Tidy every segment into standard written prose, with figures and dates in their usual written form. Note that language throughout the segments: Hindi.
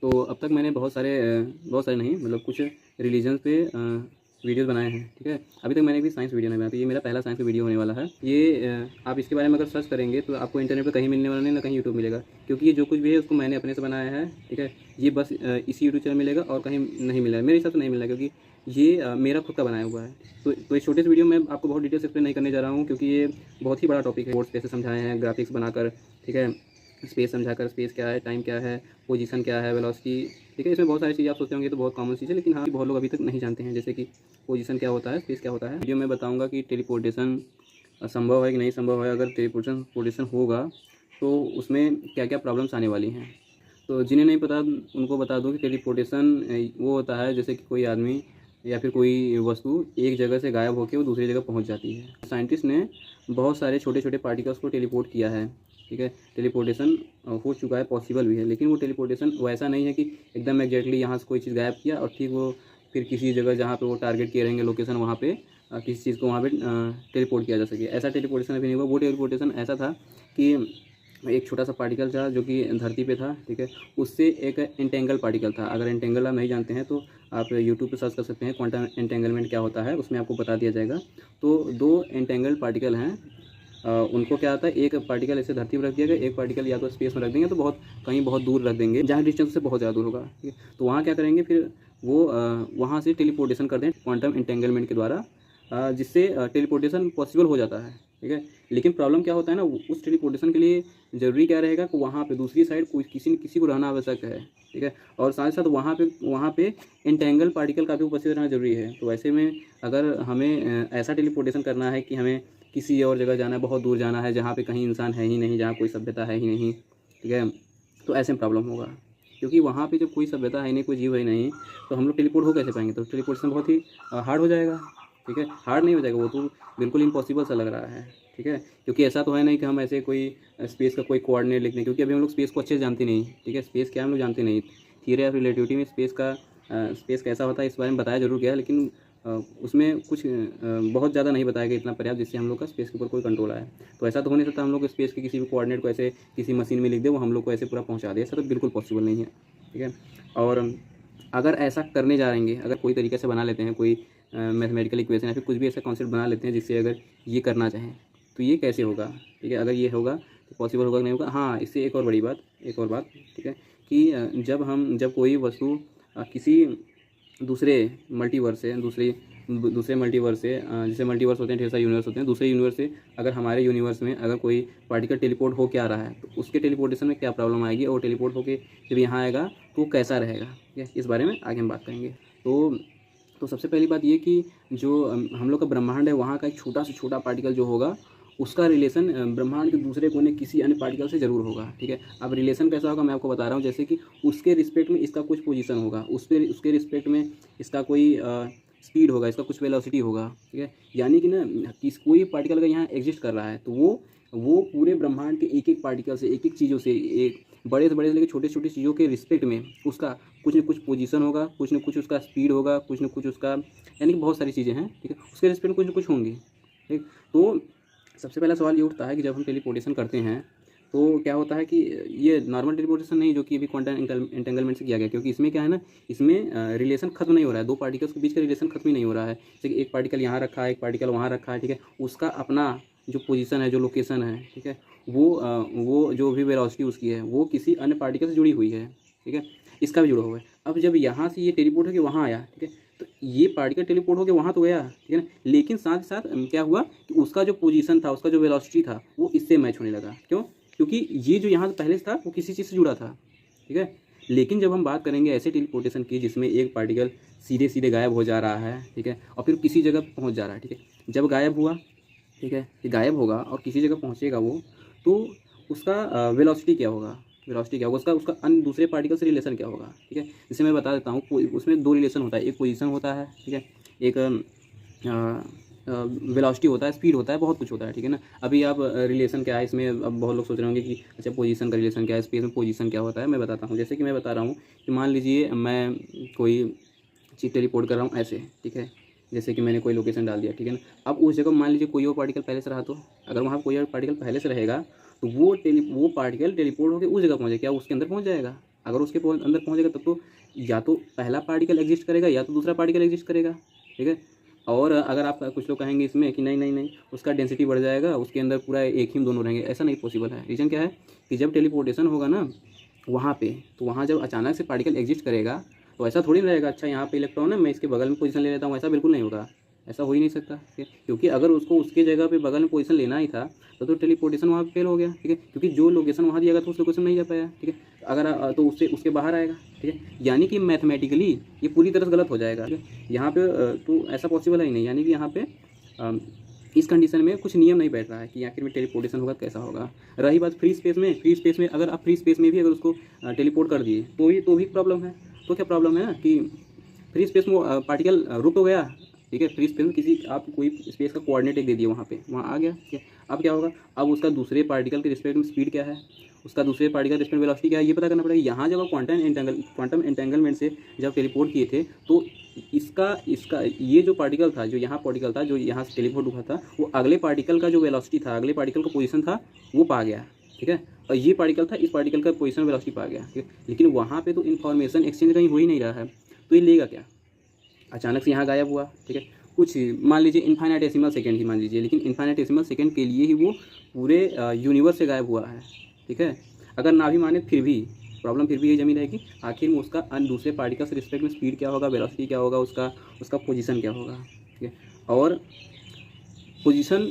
तो अब तक मैंने बहुत सारे नहीं मतलब कुछ रिलीजन पे वीडियोस बनाए हैं, ठीक है। अभी तक मैंने भी साइंस वीडियो नहीं बनाया, तो ये मेरा पहला साइंस का वीडियो होने वाला है। ये आप इसके बारे में अगर सर्च करेंगे तो आपको इंटरनेट पे कहीं मिलने वाला नहीं, ना कहीं यूट्यूब मिलेगा, क्योंकि ये जो कुछ भी है उसको मैंने अपने से बनाया है, ठीक है। ये बस इसी यूट्यूब चैनल मिलेगा और कहीं नहीं मिलेगा, मेरे हिसाब से नहीं मिलेगा, क्योंकि ये मेरा खुद का बनाया हुआ है। तो इस छोटे से वीडियो में आपको बहुत डिटेल्स एक्सप्लेन नहीं करने जा रहा हूँ, क्योंकि ये बहुत ही बड़ा टॉपिक है। कोर्स कैसे समझाए हैं, ग्राफिक्स बनाकर, ठीक है, स्पेस समझाकर, स्पेस क्या है, टाइम क्या है, पोजीशन क्या है, वेलोसिटी, ठीक है। इसमें बहुत सारी चीज़ें आप सोचते होंगे तो बहुत कॉमन चीज़ है, लेकिन हाँ बहुत लोग अभी तक नहीं जानते हैं, जैसे कि पोजीशन क्या होता है, स्पेस क्या होता है। वीडियो में बताऊंगा कि टेलीपोर्टेशन संभव है कि नहीं संभव है। अगर टेलीपोर्टेशन होगा तो उसमें क्या क्या प्रॉब्लम्स आने वाली हैं। तो जिन्हें नहीं पता उनको बता दूं कि टेलीपोर्टेशन वो होता है जैसे कि कोई आदमी या फिर कोई वस्तु एक जगह से गायब होकर वो दूसरी जगह पहुंच जाती है। साइंटिस्ट ने बहुत सारे छोटे छोटे पार्टिकल्स को टेलीपोर्ट किया है, ठीक है। टेलीपोर्टेशन हो चुका है, पॉसिबल भी है, लेकिन वो टेलीपोर्टेशन वैसा नहीं है कि एकदम एग्जैक्टली यहाँ से कोई चीज़ गायब किया और ठीक वो फिर किसी जगह जहाँ पे वो टारगेट किए रहेंगे लोकेशन, वहाँ पे किसी चीज़ को वहाँ पे टेलीपोर्ट किया जा सके। ऐसा टेलीपोर्टेशन अभी नहीं हुआ। वो टेलीपोर्टेशन ऐसा था कि एक छोटा सा पार्टिकल था जो कि धरती पे था, ठीक है। उससे एक एंटेंगल पार्टिकल था। अगर एंटेंगल आप नहीं जानते हैं तो आप यूट्यूब पे सर्च कर सकते हैं, क्वांटम एंटेंगलमेंट क्या होता है, उसमें आपको बता दिया जाएगा। तो दो एंटेंगल पार्टिकल हैं, उनको क्या आता है, एक पार्टिकल ऐसे धरती पर रख दिया गया, एक पार्टिकल या तो स्पेस में रख देंगे, तो कहीं बहुत दूर रख देंगे जहाँ डिस्टेंस से बहुत ज़्यादा दूर होगा, ठीक है। तो वहाँ क्या करेंगे, फिर वो वहाँ से टेलीपोर्टेशन कर दें क्वांटम एंटेंगलमेंट के द्वारा, जिससे टेलीपोर्टेशन पॉसिबल हो जाता है, ठीक है। लेकिन प्रॉब्लम क्या होता है ना, उस टेलीपोर्टेशन के लिए ज़रूरी क्या रहेगा कि वहाँ पे दूसरी साइड कोई किसी न किसी को रहना आवश्यक है, ठीक है। और साथ साथ वहाँ पे एंटेंगल पार्टिकल का भी उपस्थित रहना जरूरी है। तो ऐसे में अगर हमें ऐसा टेलीपोर्टेशन करना है कि हमें किसी और जगह जाना है, बहुत दूर जाना है, जहाँ पे कहीं इंसान है ही नहीं, जहाँ कोई सभ्यता है ही नहीं, ठीक है, तो ऐसे में प्रॉब्लम होगा। क्योंकि वहाँ पे जब कोई सभ्यता है नहीं, कोई जीव है नहीं, तो हम लोग टेलीपोर्ट हो कैसे पाएंगे। तो टेलीपोर्टेशन बहुत ही हार्ड हो जाएगा, ठीक है। हार्ड नहीं हो जाएगा, वो तो बिल्कुल इम्पॉसिबल सा लग रहा है, ठीक है। क्योंकि ऐसा तो है नहीं कि हम ऐसे कोई स्पेस का कोई कोऑर्डिनेट लिख दें, क्योंकि अभी हम लोग स्पेस को अच्छे से जानते नहीं, ठीक है। स्पेस क्या हम लोग जानते नहीं। थियरी ऑफ रिलेटिविटी में स्पेस कैसा होता है इस बारे में बताया जरूर गया है, लेकिन उसमें कुछ बहुत ज़्यादा नहीं बताया गया, इतना पर्याप्त जिससे हम लोग का स्पेस के ऊपर कोई कंट्रोल आए। तो ऐसा तो हो नहीं सकता हम लोग स्पेस के किसी भी कोऑर्डिनेट को ऐसे किसी मशीन में लिख दे, वो हम लोग को ऐसे पूरा पहुंचा दे, ऐसा तो बिल्कुल पॉसिबल नहीं है, ठीक है। और अगर ऐसा करने जा रहेंगे, अगर कोई तरीके से बना लेते हैं, कोई मैथमेटिकल इक्वेशन या फिर कुछ भी ऐसा कॉन्सेप्ट बना लेते हैं जिससे अगर ये करना चाहें, तो ये कैसे होगा, ठीक है। अगर ये होगा तो पॉसिबल होगा कि नहीं होगा। हाँ, इससे एक और बात, ठीक है, कि जब कोई वस्तु किसी दूसरे मल्टीवर्स से दूसरे मल्टीवर्स से जैसे मल्टीवर्स होते हैं, ढेर सारे यूनिवर्स होते हैं, दूसरे यूनिवर्स से अगर हमारे यूनिवर्स में अगर कोई पार्टिकल टेलीपोर्ट हो के आ रहा है, तो उसके टेलीपोर्टेशन में क्या प्रॉब्लम आएगी, और टेलीपोर्ट होके जब यहाँ आएगा तो कैसा रहेगा, ठीक है। इस बारे में आगे हम बात करेंगे। तो सबसे पहली बात ये कि जो हम लोग का ब्रह्मांड है, वहाँ का एक छोटा से छोटा पार्टिकल जो होगा, उसका रिलेशन ब्रह्मांड के दूसरे कोने किसी अन्य पार्टिकल से ज़रूर होगा, ठीक है। अब रिलेशन कैसा होगा मैं आपको बता रहा हूँ, जैसे कि उसके रिस्पेक्ट में इसका कुछ पोजीशन होगा, उसके रिस्पेक्ट में इसका कोई स्पीड होगा, इसका कुछ वेलोसिटी होगा, ठीक है। यानी कि ना कोई पार्टिकल अगर यहाँ एग्जिस्ट कर रहा है, तो वो पूरे ब्रह्मांड के एक एक पार्टिकल से, एक एक चीज़ों से, एक बड़े से बड़े से लेकर छोटे छोटे चीज़ों के रिस्पेक्ट में उसका कुछ न कुछ पोजीशन होगा, कुछ न कुछ उसका स्पीड होगा, कुछ न कुछ उसका, यानी कि बहुत सारी चीज़ें हैं, ठीक है। उसके रिस्पेक्ट में कुछ न कुछ होंगी, ठीक। तो सबसे पहला सवाल ये उठता है कि जब हम टेलीपोर्टेशन करते हैं तो क्या होता है कि ये नॉर्मल टेलीपोर्टेशन नहीं जो कि अभी क्वांटम एंटेंगलमेंट से किया गया, क्योंकि इसमें क्या है ना, इसमें रिलेशन खत्म नहीं हो रहा है, दो पार्टिकल्स के बीच का रिलेशन खत्म ही नहीं हो रहा है। जैसे कि एक पार्टिकल यहाँ रखा है, एक पार्टिकल वहाँ रखा है, ठीक है। उसका अपना जो पोजीशन है, जो लोकेशन है, ठीक है, वो जो भी वेलोसिटी उसकी है, वो किसी अन्य पार्टिकल से जुड़ी हुई है, ठीक है। इसका भी जुड़ा हुआ है। अब जब यहाँ से ये टेलीपोर्ट होकर वहाँ आया, ठीक है, तो ये पार्टिकल टेलीपोर्ट होकर वहाँ तो गया, ठीक है ना, लेकिन साथ ही साथ क्या हुआ कि उसका जो पोजीशन था, उसका जो वेलोसिटी था, वो इससे मैच होने लगा। क्यों? क्योंकि ये जो यहाँ पहले से था वो किसी चीज़ से जुड़ा था, ठीक है। लेकिन जब हम बात करेंगे ऐसे टेलीपोर्टेशन की जिसमें एक पार्टिकल सीधे सीधे गायब हो जा रहा है, ठीक है, और फिर किसी जगह पहुँच जा रहा है, ठीक है। जब गायब हुआ, ठीक है, ये गायब होगा और किसी जगह पहुँचेगा वो, तो उसका वेलोसिटी क्या होगा, उसका अन्य दूसरे पार्टिकल से रिलेशन क्या होगा, ठीक है। जैसे मैं बता देता हूँ, उसमें दो रिलेशन होता है, एक पोजीशन होता है, ठीक है, एक वेलोसिटी होता है, स्पीड होता है, बहुत कुछ होता है, ठीक है ना। अभी आप रिलेशन क्या है इसमें, अब बहुत लोग सोच रहे होंगे कि अच्छा पोजीशन का रिलेशन क्या है, स्पेस में पोजीशन क्या होता है। मैं बताता हूँ, जैसे कि मैं बता रहा हूँ कि मान लीजिए मैं कोई चीज़ टेलीपोर्ट कर रहा हूँ ऐसे, ठीक है, जैसे कि मैंने कोई लोकेशन डाल दिया, ठीक है ना। अब उस जगह मान लीजिए कोई और पार्टिकल पहले से रहा, तो अगर वहाँ कोई और पार्टिकल पहले से रहेगा तो वो पार्टिकल टेलीपोर्ट होकर उस जगह पहुँचे, क्या उसके अंदर पहुँच जाएगा, अगर उसके अंदर पहुँचेगा तब तो या तो पहला पार्टिकल एग्जिस्ट करेगा या तो दूसरा पार्टिकल एग्जिस्ट करेगा, ठीक है। और अगर आप कुछ लोग कहेंगे इसमें कि नहीं नहीं नहीं उसका डेंसिटी बढ़ जाएगा, उसके अंदर पूरा एक ही में दोनों रहेंगे, ऐसा नहीं पॉसिबल है। रीज़न क्या है कि जब टेलीपोर्टेशन होगा ना वहाँ पे, तो वहाँ जब अचानक से पार्टिकल एग्जिस्ट करेगा तो ऐसा थोड़ी रहेगा अच्छा यहाँ पे इलेक्ट्रॉन है मैं इसके बगल में पोजीशन ले लेता हूँ, ऐसा बिल्कुल नहीं होगा, ऐसा हो ही नहीं सकता, ठीक है। क्योंकि अगर उसको उसके जगह पे बगल में पोजीशन लेना ही था तो टेलीपोर्टेशन वहाँ पे फेल हो गया, ठीक है। क्योंकि जो लोकेशन वहाँ दिया गया था उस लोकेशन नहीं जा पाया, ठीक है। अगर तो उससे उसके बाहर आएगा, ठीक है। यानी कि मैथमेटिकली ये पूरी तरह से गलत हो जाएगा, ठीक है। यहाँ पे तो ऐसा पॉसिबल है ही नहीं, यानी कि यहाँ पे इस कंडीशन में कुछ नियम नहीं बैठ रहा है कि आखिर में टेलीपोर्टेशन होगा कैसा होगा। रही बात फ्री स्पेस में अगर आप फ्री स्पेस में भी अगर उसको टेलीपोर्ट कर दिए तो भी प्रॉब्लम है। तो क्या प्रॉब्लम है ना कि फ्री स्पेस में पार्टिकल रुक तो गया, ठीक है। फ्री स्पेस में किसी आप कोई स्पेस का कोऑर्डिनेट एक दे दिए वहाँ पे, वहाँ आ गया, ठीक है। अब क्या होगा, अब उसका दूसरे पार्टिकल के रिस्पेक्ट में स्पीड क्या है, उसका दूसरे पार्टिकल रिस्पेक्ट में वेलोसिटी क्या है, ये पता करना पड़ेगा। यहाँ जब क्वांटम एंटेंगलमेंट से जब टेलीपोर्ट किए थे तो इसका ये जो पार्टिकल था, जो यहाँ पार्टिकल था जो यहाँ से टेलीपोर्ट हुआ था, वो अगले पार्टिकल का जो वेलोसिटी था, अगले पार्टिकल का पोजीशन था वो पा गया, ठीक है। और ये पार्टिकल था, इस पार्टिकल का पोजीशन वेलोसिटी पा गया, ठीक है। लेकिन वहाँ पे तो इन्फॉर्मेशन एक्सचेंज कहीं हो ही नहीं रहा है, तो ये लेगा क्या, अचानक से यहाँ गायब हुआ, ठीक है। कुछ मान लीजिए इन्फाइनेटेसिमल सेकेंड ही मान लीजिए, लेकिन इन्फाइनेटेसिमल सेकेंड के लिए ही वो पूरे यूनिवर्स से गायब हुआ है, ठीक है। अगर ना भी माने फिर भी प्रॉब्लम फिर भी ये जमी रहेगी, आखिर में उसका दूसरे पार्टिकल से रिस्पेक्ट में स्पीड क्या होगा, वेलोसिटी क्या होगा, उसका पोजीशन क्या होगा, ठीक है। और पोजीशन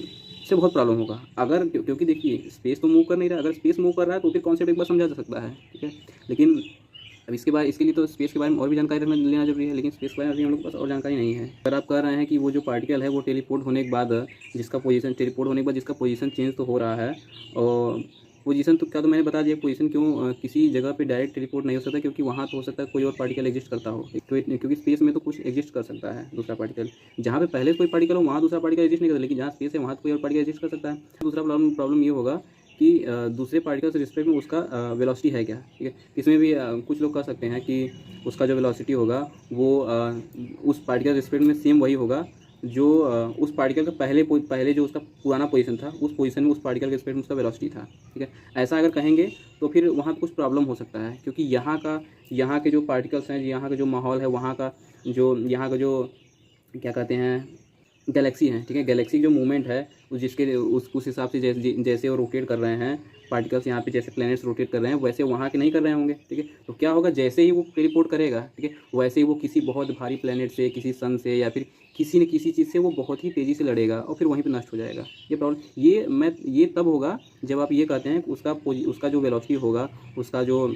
से बहुत प्रॉब्लम होगा अगर, क्योंकि देखिए स्पेस तो मूव कर नहीं रहा, अगर स्पेस मूव कर रहा है तो फिर कॉन्सेप्ट एक बार समझा जा सकता है, ठीक है। लेकिन अब इसके लिए तो स्पेस के बारे में और भी जानकारी लेना जरूरी है, लेकिन स्पेस के बारे में अभी हम लोग के पास और जानकारी नहीं है। अगर आप कह रहे हैं कि वो जो पार्टिकल है वो टेलीपोर्ट होने के बाद जिसका पोजीशन चेंज तो हो रहा है, और पोजीशन तो क्या, तो मैंने बता दिया पोजीशन क्यों किसी जगह पे डायरेक्ट टेलीपोर्ट नहीं हो सकता, क्योंकि वहाँ तो हो सकता है कोई और पार्टिकल एग्जिस्ट करता हो, क्योंकि स्पेस में तो कुछ एग्जिस्ट कर सकता है दूसरा पार्टिकल, जहाँ पे पहले कोई पार्टिकल हो वहाँ दूसरा पार्टिकल एग्जिस्ट नहीं करता, लेकिन जहाँ स्पेस है वहाँ कोई और पार्टिकल एग्जिस्ट कर सकता है। दूसरा प्रॉब्लम ये होगा कि दूसरे पार्टिकल से रिस्पेक्ट में उसका वेलोसिटी है क्या, ठीक है। इसमें भी कुछ लोग कह सकते हैं कि उसका जो वेलोसिटी होगा वो उस पार्टिकल रिस्पेक्ट में सेम वही होगा जो उस पार्टिकल का पहले जो उसका पुराना पोजीशन था, उस पोजीशन में उस पार्टिकल के रिस्पेक्ट में उसका वेलोसिटी था, ठीक है। ऐसा अगर कहेंगे तो फिर वहाँ पे कुछ प्रॉब्लम हो सकता है, क्योंकि यहाँ के जो पार्टिकल्स हैं, यहाँ का जो माहौल है, यहाँ का जो क्या कहते हैं गैलेक्सी है, ठीक है। गैलेक्सी जो मूवमेंट है उस हिसाब से जैसे वो रोटेट कर रहे हैं पार्टिकल्स, यहाँ पे जैसे प्लैनेट्स रोटेट कर रहे हैं वैसे वहाँ के नहीं कर रहे होंगे, ठीक है। तो क्या होगा, जैसे ही वो टेलीपोर्ट करेगा, ठीक है, वैसे ही वो किसी बहुत भारी प्लैनेट से, किसी सन से या फिर किसी न किसी चीज़ से वो बहुत ही तेज़ी से लड़ेगा और फिर वहीं पे नष्ट हो जाएगा। ये प्रॉब्लम ये तब होगा जब आप ये कहते हैं कि उसका जो वेलोसिटी होगा, उसका जो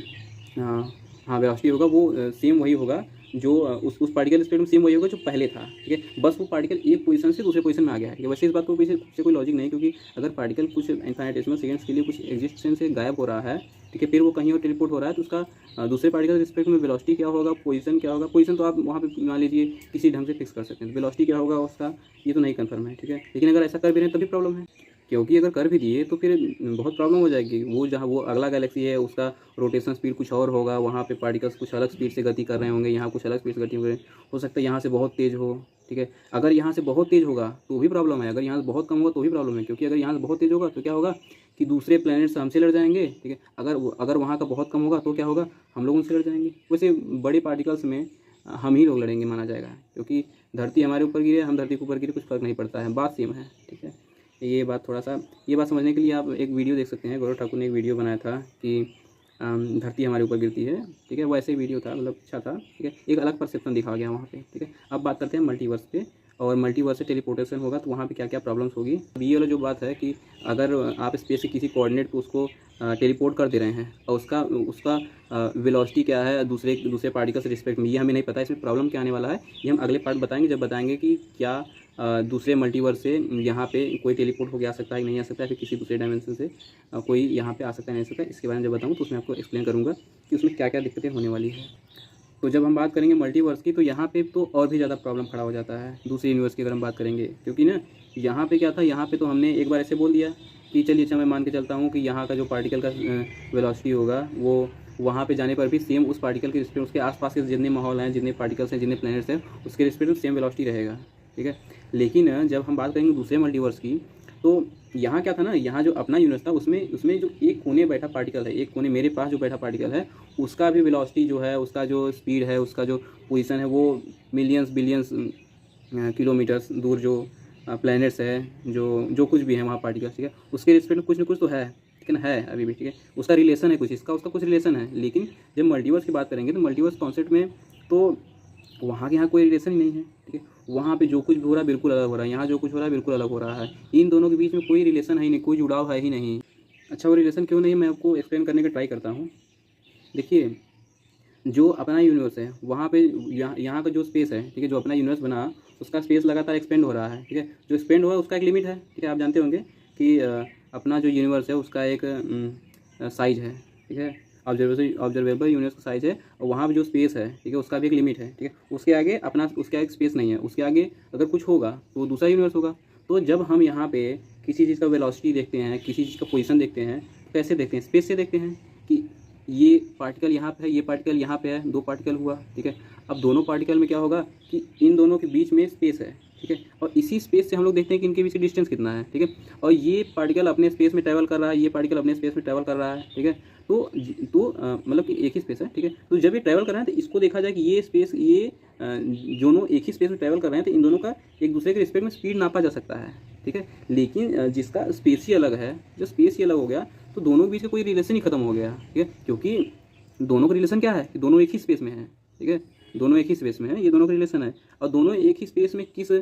वेलोसिटी होगा वो सेम वही होगा जो उस पार्टिकल स्पीड में सेम वही होगा जो पहले था, ठीक है। बस वो पार्टिकल एक पोजीशन से दूसरे पोजीशन में आ गया है। वैसे इस बात को पीछे से कोई लॉजिक नहीं, क्योंकि अगर पार्टिकल कुछ इन्फाइनेटेसिमल सेकंड्स के लिए कुछ एग्जिस्टेंस से गायब हो रहा है, ठीक है, फिर वो कहीं और टेलीपोर्ट हो रहा है, तो उसका दूसरे पार्टिकल रिस्पेक्ट में वेलोसिटी क्या होगा, पोजीशन क्या होगा। पोजीशन तो आप वहाँ पे मान लीजिए किसी ढंग से फिक्स कर सकते हैं, वेलोसिटी क्या होगा उसका ये तो नहीं कंफर्म है, ठीक है। लेकिन अगर ऐसा कर भी रहे तभी प्रॉब्लम है, क्योंकि अगर कर भी दिए तो फिर बहुत प्रॉब्लम हो जाएगी। वो जहाँ वो अगला गैलेक्सी है उसका रोटेशन स्पीड कुछ और होगा, वहाँ पे पार्टिकल्स कुछ अलग स्पीड से गति कर रहे होंगे, यहाँ कुछ अलग स्पीड से गति हो सकता है यहाँ से बहुत तेज़ हो, ठीक है। अगर यहाँ से बहुत तेज़ होगा तो भी प्रॉब्लम है, अगर यहाँ से बहुत कम होगा तो भी प्रॉब्लम है, क्योंकि अगर यहाँ से बहुत तेज़ होगा तो क्या होगा कि दूसरे प्लैनेट्स हमसे लड़ जाएंगे, ठीक है। अगर वहाँ का बहुत कम होगा तो क्या होगा, हम लोग उनसे लड़ जाएंगे। वैसे बड़े पार्टिकल्स में हम ही लोग लड़ेंगे माना जाएगा, क्योंकि धरती हमारे ऊपर गिरे, हम धरती के ऊपर गिरे, कुछ फर्क नहीं पड़ता है, बात सेम है, ठीक है। ये बात समझने के लिए आप एक वीडियो देख सकते हैं। गौरव ठाकुर ने एक वीडियो बनाया था कि धरती हमारे ऊपर गिरती है, ठीक है। वैसे वीडियो था, मतलब अच्छा था, ठीक है। एक अलग परसेप्शन दिखा गया वहाँ पे, ठीक है। अब बात करते हैं मल्टीवर्स पे, और मल्टीवर्स से टेलीपोर्टेशन होगा तो वहाँ पे क्या क्या प्रॉब्लम्स होगी। अब ये वाला जो बात है कि अगर आप स्पेस से किसी कोऑर्डिनेट पे उसको टेलीपोर्ट कर दे रहे हैं और उसका वेलोसिटी क्या है दूसरे पार्टिकल से रिस्पेक्ट में, ये हमें नहीं पता। इसमें प्रॉब्लम क्या आने वाला है ये हम अगले पार्ट बताएंगे, जब बताएंगे कि क्या दूसरे मल्टीवर्स से यहाँ पे कोई टेलीपोर्ट होकर आ सकता है कि नहीं आ सकता है, फिर किसी दूसरे डायमेंशन से कोई यहाँ पे आ सकता है नहीं आ सकता है। इसके बारे में जब बताऊँ तो उसमें आपको एक्सप्लेन करूँगा कि उसमें क्या क्या दिक्कतें होने वाली है। तो जब हम बात करेंगे मल्टीवर्स की तो यहाँ पे तो और भी ज़्यादा प्रॉब्लम खड़ा हो जाता है दूसरे यूनिवर्स की अगर हम बात करेंगे, क्योंकि ना यहाँ पे क्या था, यहाँ पे तो हमने एक बार ऐसे बोल दिया कि चलिए अच्छा मैं मान के चलता हूँ कि यहाँ का जो पार्टिकल का वेलोसिटी होगा वो वहाँ पे जाने पर भी सेम उस पार्टिकल के रिस्पेक्ट, उसके आसपास के जितने माहौल हैं, जितने पार्टिकल्स हैं, जितने प्लैनेट्स हैं, उसके रिस्पेक्ट में सेम वेलोसिटी रहेगा, ठीक है। लेकिन जब हम बात करेंगे दूसरे मल्टीवर्स की तो यहाँ क्या था ना, यहाँ जो अपना यूनिवर्स था उसमें जो एक कोने बैठा पार्टिकल है, एक कोने मेरे पास जो बैठा पार्टिकल है, उसका भी वेलोसिटी जो है, उसका जो स्पीड है, उसका जो पोजीशन है, वो मिलियंस बिलियंस किलोमीटर्स दूर जो प्लैनेट्स है, जो कुछ भी है वहाँ पार्टिकल्स, ठीक है, उसके रिस्पेक्ट में कुछ ना कुछ तो है, लेकिन है अभी भी, ठीक है, उसका रिलेशन है कुछ, इसका उसका कुछ रिलेशन है। लेकिन जब मल्टीवर्स की बात करेंगे तो मल्टीवर्स कॉन्सेप्ट में तो वहाँ के यहाँ कोई रिलेशन ही नहीं है, ठीक है, वहाँ पे जो कुछ भी हो रहा है बिल्कुल अलग हो रहा है, यहाँ जो कुछ हो रहा है बिल्कुल अलग हो रहा है, इन दोनों के बीच में कोई रिलेशन है ही नहीं, कोई जुड़ाव है ही नहीं। अच्छा, वो रिलेशन क्यों नहीं है, मैं आपको एक्सप्लेन करने का ट्राई करता हूँ। देखिए, जो अपना यूनिवर्स है वहाँ पे यहाँ का जो स्पेस है, ठीक है, जो अपना यूनिवर्स बना उसका स्पेस लगातार एक्सपेंड हो रहा है, ठीक है, जो एक्सपेंड हो रहा है उसका एक लिमिट है, ठीक है, आप जानते होंगे कि अपना जो यूनिवर्स है उसका एक साइज है, ठीक है, ऑब्जर्वेबल यूनिवर्स का साइज है, और वहाँ पे जो स्पेस है, ठीक है, उसका भी एक लिमिट है, ठीक है, उसके आगे अपना उसका एक स्पेस नहीं है, उसके आगे अगर कुछ होगा तो वो दूसरा यूनिवर्स होगा। तो जब हम यहाँ पे किसी चीज़ का वेलोसिटी देखते हैं, किसी चीज़ का पोजीशन देखते हैं, तो कैसे देखते हैं, स्पेस से देखते हैं कि ये पार्टिकल यहाँ पे है, ये पार्टिकल यहाँ पे है, दो पार्टिकल हुआ, ठीक है, अब दोनों पार्टिकल में क्या होगा कि इन दोनों के बीच में स्पेस है, ठीक है, और इसी स्पेस से हम लोग देखते हैं कि इनके बीच डिस्टेंस कितना है, ठीक है, और ये पार्टिकल अपने स्पेस में ट्रैवल कर रहा है, ये पार्टिकल अपने स्पेस में ट्रैवल कर रहा है, ठीक है, तो मतलब कि एक ही स्पेस है, ठीक है, तो जब ये ट्रैवल कर रहे हैं तो इसको देखा जाए कि ये स्पेस, ये दोनों एक ही स्पेस में ट्रैवल कर रहे हैं, तो इन दोनों का एक दूसरे के रिस्पेक्ट में स्पीड नापा जा सकता है, ठीक है, लेकिन जिसका स्पेस ही अलग है, जो स्पेस ही अलग हो गया, तो दोनों के बीच का कोई रिलेशन ही खत्म हो गया, ठीक है, क्योंकि दोनों का रिलेशन क्या है कि दोनों एक ही स्पेस में है, ठीक है, दोनों एक ही स्पेस में है, ये दोनों का रिलेशन है, और दोनों एक ही स्पेस में किस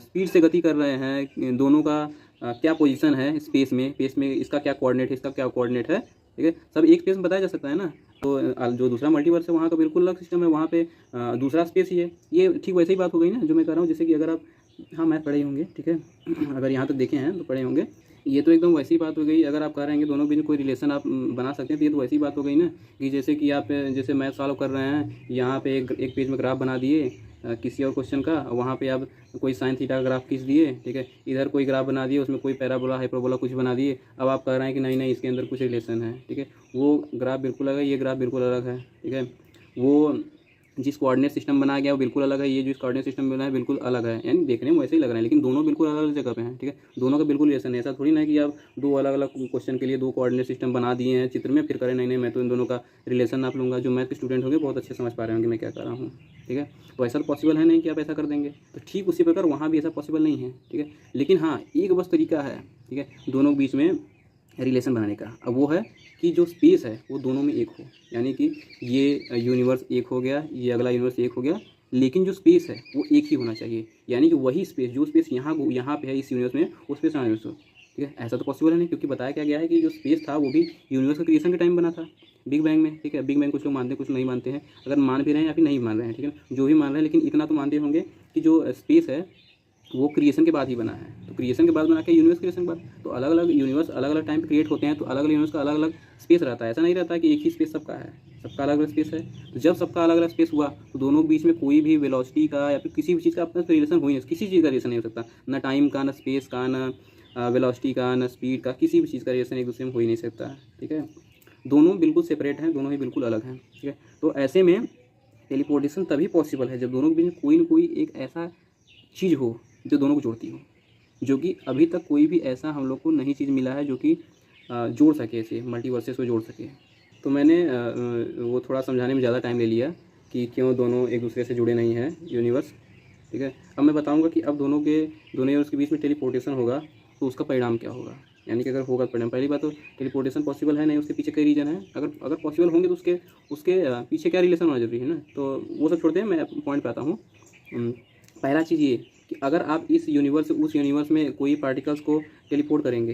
स्पीड से गति कर रहे हैं, दोनों का क्या पोजीशन है स्पेस में इसका क्या कोऑर्डिनेट है, इसका क्या कोऑर्डिनेट है, ठीक है, सब एक स्पेस में बताया जा सकता है ना। तो जो दूसरा मल्टीवर्स है वहाँ का बिल्कुल अलग सिस्टम है, वहाँ पे दूसरा स्पेस ही है, ये ठीक वैसे ही बात हो गई ना जो मैं कह रहा हूँ, जैसे कि अगर आप, हाँ मैथ पढ़े होंगे, ठीक है, अगर यहाँ तक देखे हैं तो पढ़े होंगे, ये तो एकदम वैसी बात हो गई, अगर आप कह रहे हैं कि दोनों के बीच कोई रिलेशन आप बना सकते हैं तो ये तो वैसी बात हो गई ना कि जैसे कि आप जैसे मैथ सॉल्व कर रहे हैं, यहाँ पे एक पेज में ग्राफ बना दिए किसी और क्वेश्चन का, वहाँ पे आप कोई साइन थीटा का ग्राफ खींच दिए, ठीक है, इधर कोई ग्राफ बना दिए, उसमें कोई पैराबोला हाइपरबोला कुछ बना दिए, अब आप कह रहे हैं कि नहीं नहीं इसके अंदर कुछ रिलेशन है, ठीक है, वो ग्राफ बिल्कुल अलग है, ये ग्राफ बिल्कुल अलग है, ठीक है, वो जिस कोऑर्डिनेट सिस्टम बनाया गया वो बिल्कुल अलग है, ये जो कोऑर्डिनेट सिस्टम बना है बिल्कुल अलग है, यानी देखने में वैसे ही लग रहा है लेकिन दोनों बिल्कुल अलग अलग जगह पे हैं, ठीक है, दोनों का बिल्कुल रिलेशन है, ऐसा थोड़ी ना है कि आप दो अलग अलग क्वेश्चन के लिए दो कोऑर्डिनेट सिस्टम बना दिए हैं चित्र में, फिर करें नहीं नहीं मैं तो इन दोनों का रिलेशन नाप लूँगा। जो मैथ के स्टूडेंट होंगे बहुत अच्छे समझ पा रहे होंगे मैं क्या कर रहा हूँ, ठीक है, तो ऐसा तो पॉसिबल है नहीं कि आप ऐसा कर देंगे, तो ठीक उसी प्रकार वहाँ भी ऐसा पॉसिबल नहीं है, ठीक है, लेकिन हाँ एक बस तरीका है, ठीक है, दोनों के बीच में रिलेशन बनाने का, अब वो है कि जो स्पेस है वो दोनों में एक हो, यानी कि ये यूनिवर्स एक हो गया, ये अगला यूनिवर्स एक हो गया, लेकिन जो स्पेस है वो एक ही होना चाहिए, यानी कि वही स्पेस जो स्पेस यहाँ पे है इस यूनिवर्स में वो स्पेस यूनिवर्स हो, ठीक है, ऐसा तो पॉसिबल है नहीं, क्योंकि बताया क्या गया है कि जो स्पेस था वो भी यूनिवर्स का क्रिएशन के टाइम बना था, बिग बैंग में, ठीक है, बिग बैंग कुछ लोग मानते हैं कुछ नहीं मानते हैं, अगर मान भी रहे हैं या फिर नहीं मान रहे हैं, ठीक है, जो भी मान रहे हैं, लेकिन इतना तो मानते होंगे कि जो स्पेस है वो क्रिएशन के बाद ही बना है, तो क्रिएशन के बाद बना के यूनिवर्स क्रिएशन के बाद, तो अलग अलग यूनिवर्स अलग अलग टाइम पे क्रिएट होते हैं, तो अलग अलग यूनिवर्स का अलग अलग स्पेस रहता है, ऐसा नहीं रहता कि एक ही स्पेस सबका है, सबका अलग अलग स्पेस है, तो जब सबका अलग अलग स्पेस हुआ तो दोनों के बीच में कोई भी वेलोसिटी का या फिर किसी भी चीज़ का अपना रिलेशन हो ही नहीं, किसी चीज़ का रिलेशन नहीं हो सकता, ना टाइम का, ना स्पेस का, ना वेलोसिटी का, ना स्पीड का, किसी भी चीज़ का रिलेशन एक दूसरे में हो ही नहीं सकता, ठीक है, दोनों बिल्कुल सेपरेट हैं, दोनों ही बिल्कुल अलग हैं, ठीक है, तो ऐसे में टेलीपोर्टेशन तभी पॉसिबल है जब दोनों के बीच कोई ना कोई एक ऐसा चीज़ हो जो दोनों को जोड़ती हो, जो कि अभी तक कोई भी ऐसा हम लोग को नई चीज़ मिला है जो कि जोड़ सके, ऐसे मल्टीवर्सेस को जोड़ सके। तो मैंने वो थोड़ा समझाने में ज़्यादा टाइम ले लिया कि क्यों दोनों एक दूसरे से जुड़े नहीं हैं यूनिवर्स, ठीक है, अब मैं बताऊंगा कि अब दोनों यूनिवर्स के बीच में टेलीपोर्टेशन होगा तो उसका परिणाम क्या होगा, यानी कि अगर होगा परिणाम, पहली बात तो टेलीपोर्टेशन पॉसिबल है नहीं, उसके पीछे कई रीज़न है, अगर पॉसिबल होंगे तो उसके पीछे क्या रिलेशन होना जरूरी है ना, तो वो सब छोड़ते हैं, मैं पॉइंट पे आता हूँ। पहला चीज़ ये कि अगर आप इस यूनिवर्स से उस यूनिवर्स में कोई पार्टिकल्स को टेलीपोर्ट करेंगे,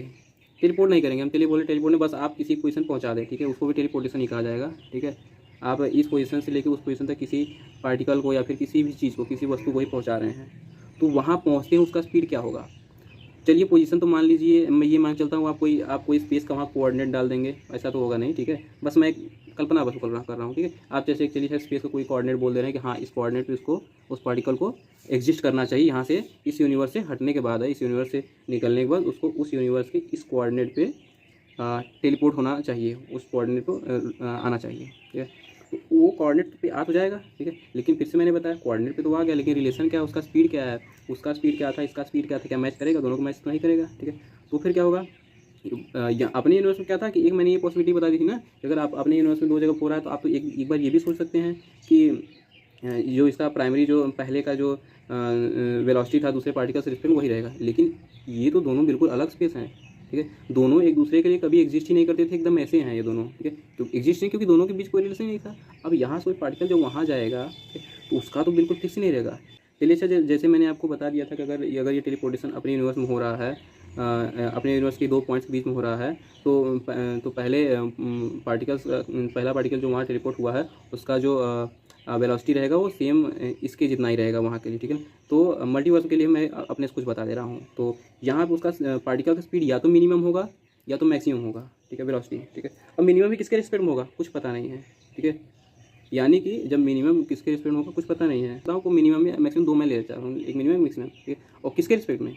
टेलीपोर्ट नहीं करेंगे हम, टेलीपोर्ट नहीं, बस आप किसी पोजीशन पहुंचा दें, ठीक है, उसको भी टेलीपोर्टेशन ही कहा जाएगा, ठीक है, आप इस पोजीशन से लेकर उस पोजीशन तक किसी पार्टिकल को या फिर किसी भी चीज़ को, किसी वस्तु को ही पहुंचा रहे हैं, तो वहाँ पहुँचते हैं उसका स्पीड क्या होगा। चलिए पोजीशन तो मान लीजिए, मैं ये मान चलता हूँ आप कोई स्पेस का वहाँ कोऑर्डिनेट डाल देंगे, ऐसा तो होगा नहीं, ठीक है, बस मैं कल्पना कर रहा हूँ, ठीक है, आप जैसे चलिए स्पेस का कोई कोऑर्डिनेट बोल दे रहे हैं कि हाँ इस कोऑर्डिनेट पे उसको उस पार्टिकल को एग्जिस्ट करना चाहिए, यहाँ से इस यूनिवर्स से हटने के बाद है, इस यूनिवर्स से निकलने के बाद उसको उस यूनिवर्स के इस कोऑर्डिनेट पे टेलीपोर्ट होना चाहिए, उस कोऑर्डिनेट को आना चाहिए, ठीक है, तो वो कोऑर्डिनेट पे आ तो जाएगा, ठीक है, लेकिन फिर से मैंने बताया कोऑर्डिनेट पे तो आ गया, लेकिन रिलेशन क्या है, उसका स्पीड क्या है, उसका स्पीड क्या था, इसका स्पीड क्या था, क्या मैच करेगा, दोनों को मैच तो नहीं करेगा, ठीक है। तो फिर क्या होगा, अपने यूनिवर्स में क्या था कि एक मैंने ये पॉसिबिलिटी बता दी थी ना कि अगर आप अपने यूनिवर्स में 2 जगह हो रहा है तो आप तो एक बार ये भी सोच सकते हैं कि जो इसका प्राइमरी जो पहले का जो वेलोसिटी था दूसरे पार्टिकल से रिस्पेक्ट वही रहेगा, लेकिन ये तो दोनों बिल्कुल अलग स्पेस हैं, ठीक है। दोनों एक दूसरे के लिए कभी एग्जिस्ट ही नहीं करते थे, एकदम ऐसे हैं ये दोनों, ठीक है। तो एग्जिस्ट नहीं क्योंकि दोनों के बीच कोई रिलेशन नहीं था। अब यहाँ से कोई पार्टिकल जब वहाँ जाएगा तो उसका तो बिल्कुल फिक्स नहीं रहेगा। चलिए अच्छा, जैसे मैंने आपको बता दिया था कि अगर ये टेलीपोर्टेशन अपने यूनिवर्स में हो रहा है, अपने यूनिवर्स के 2 पॉइंट्स के बीच में हो रहा है, तो पहले पहला पार्टिकल जो वहाँ टेलीपोर्ट हुआ है उसका जो वेलोसिटी रहेगा वो सेम इसके जितना ही रहेगा वहाँ के लिए, ठीक है। तो मल्टीवर्स के लिए मैं अपने से कुछ बता दे रहा हूँ। तो यहाँ पर उसका पार्टिकल का स्पीड या तो मिनिमम होगा या तो मैक्सिमम होगा, ठीक है, वेलोसिटी, ठीक है। अब मिनिमम भी किसके रिस्पेक्ट में होगा कुछ पता नहीं है, ठीक है। यानी कि जब मिनिमम किसके रिस्पेक्ट में होगा कुछ पता नहीं है, बताऊँ को मिनिमम या मैक्सिमम 2 मैं ले चाह रहा हूँ, एक मिनिमम मैक्सिमम, ठीक है। और किसके रिस्पेक्ट में,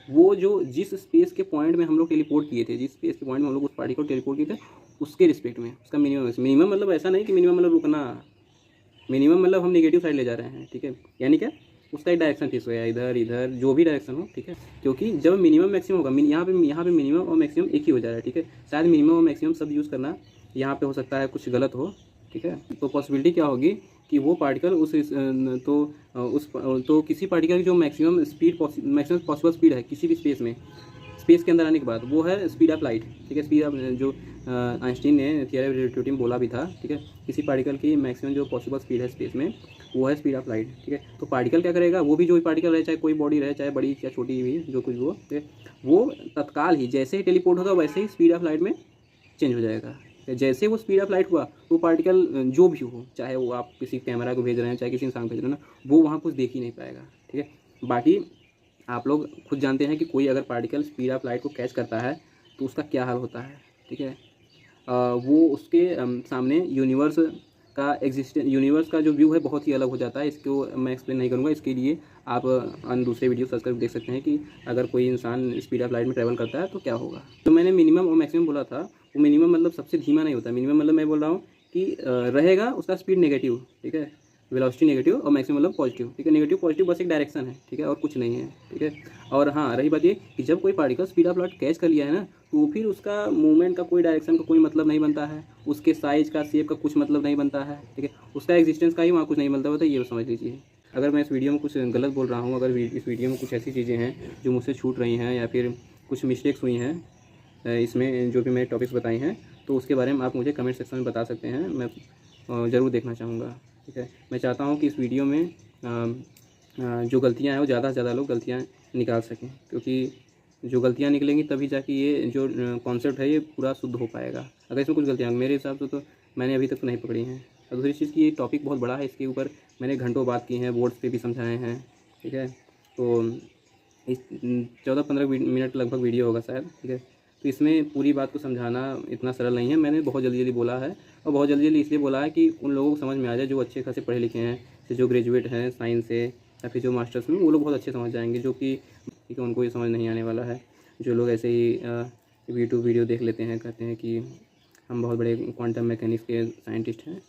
वो जो जिस स्पेस के पॉइंट में हम लोग टेलीपोर्ट किए थे, जिस स्पेस के पॉइंट में हम लोग उस पार्टिकल को टेलीपोर्ट किए थे उसके रिस्पेक्ट में उसका मिनिमम मतलब ऐसा नहीं कि मिनिमम मतलब रुकना, मिनिमम मतलब हम नेगेटिव साइड ले जा रहे हैं, ठीक है। यानी क्या, उसका एक डायरेक्शन फिक्स हो गया, इधर इधर जो भी डायरेक्शन हो, ठीक है। क्योंकि जब मिनिमम मैक्सिमम होगा, यहाँ पे मिनिमम और मैक्सिमम एक ही हो जा रहा है, ठीक है। शायद मिनिमम और मैक्सिमम सब यूज़ करना यहाँ पे हो सकता है कुछ गलत हो, ठीक है। तो पॉसिबिलिटी क्या होगी कि वो पार्टिकल तो किसी पार्टिकल की जो मैक्सिमम पॉसिबल स्पीड है किसी भी स्पेस के अंदर आने के बाद वो है स्पीड ऑफ लाइट, ठीक है। स्पीड ऑफ जो आइंस्टीन ने थियरी ऑफ रिलेटिविटी में बोला भी था, ठीक है। किसी पार्टिकल की मैक्सिमम जो पॉसिबल स्पीड है स्पेस में वो है स्पीड ऑफ लाइट, ठीक है। तो पार्टिकल क्या करेगा, वो भी जो पार्टिकल रहे, चाहे कोई बॉडी रहे, चाहे बड़ी या छोटी भी जो कुछ हो, ठीक है, वो तत्काल ही जैसे ही टेलीपोर्ट होगा वैसे ही स्पीड ऑफ लाइट में चेंज हो जाएगा। जैसे वो स्पीड ऑफ लाइट हुआ तो पार्टिकल जो भी हो, चाहे वो आप किसी कैमरा को भेज रहे हैं चाहे किसी इंसान को भेज रहे हैं ना, वो वहाँ कुछ देख ही नहीं पाएगा, ठीक है। बाकी आप लोग खुद जानते हैं कि कोई अगर पार्टिकल स्पीड ऑफ लाइट को कैच करता है तो उसका क्या हाल होता है, ठीक है। वो उसके सामने यूनिवर्स का जो व्यू है बहुत ही अलग हो जाता है। इसको मैं एक्सप्लेन नहीं करूँगा, इसके लिए आप अन्य दूसरे वीडियो सर्च करके देख सकते हैं कि अगर कोई इंसान स्पीड ऑफ लाइट में ट्रैवल करता है तो क्या होगा। तो मैंने मिनिमम और मैक्सिमम बोला था, वो मिनिमम मतलब सबसे धीमा नहीं होता, मिनिमम मतलब मैं बोल रहा हूँ कि रहेगा उसका स्पीड नेगेटिव, ठीक है, वेलोसिटी नेगेटिव, और मैक्सिमम मतलब पॉजिटिव, ठीक है। नेगेटिव पॉजिटिव बस एक डायरेक्शन है, ठीक है, और कुछ नहीं है, ठीक है। और हाँ, रही बात ये कि जब कोई particle speed of light catch कर लिया है ना, तो फिर उसका मूवमेंट का कोई डायरेक्शन का कोई मतलब नहीं बनता है, उसके साइज का शेप का कुछ मतलब नहीं बनता है, ठीक है। उसका एग्जिस्टेंस का ही वहाँ कुछ नहीं बनता होता, ये समझ लीजिए। अगर मैं इस वीडियो में कुछ गलत बोल रहा हूँ, अगर इस वीडियो में कुछ ऐसी चीज़ें हैं जो मुझसे छूट रही हैं या फिर कुछ मिस्टेक्स हुई हैं इसमें जो भी मैंने टॉपिक्स बताए हैं, तो उसके बारे में आप मुझे कमेंट सेक्शन में बता सकते हैं, मैं ज़रूर देखना चाहूँगा, ठीक है। मैं चाहता हूँ कि इस वीडियो में जो गलतियाँ हैं वो ज़्यादा से ज़्यादा लोग गलतियाँ निकाल सकें, क्योंकि जो गलतियाँ निकलेंगी तभी जाके ये जो कॉन्सेप्ट है ये पूरा शुद्ध हो पाएगा। अगर इसमें कुछ गलतियाँ मेरे हिसाब से तो मैंने अभी तक तो नहीं पकड़ी हैं। और दूसरी चीज़ की ये टॉपिक बहुत बड़ा है, इसके ऊपर मैंने घंटों बात की हैं, बोर्ड्स पे भी समझाए हैं, ठीक है। तो इस 14-15 मिनट लगभग वीडियो होगा शायद, ठीक है। तो इसमें पूरी बात को समझाना इतना सरल नहीं है, मैंने बहुत जल्दी बोला है, और बहुत जल्दी इसलिए बोला है कि उन लोगों को समझ में आ जाए जो अच्छे खासे पढ़े लिखे हैं, जो ग्रेजुएट हैं साइंस से या फिर जो मास्टर्स में, वो लोग बहुत अच्छे समझ जाएंगे, जो कि ठीक है उनको ये समझ नहीं आने वाला है। जो लोग ऐसे ही यूट्यूब वीडियो देख लेते हैं, कहते हैं कि हम बहुत बड़े क्वांटम मैकेनिक्स के साइंटिस्ट हैं,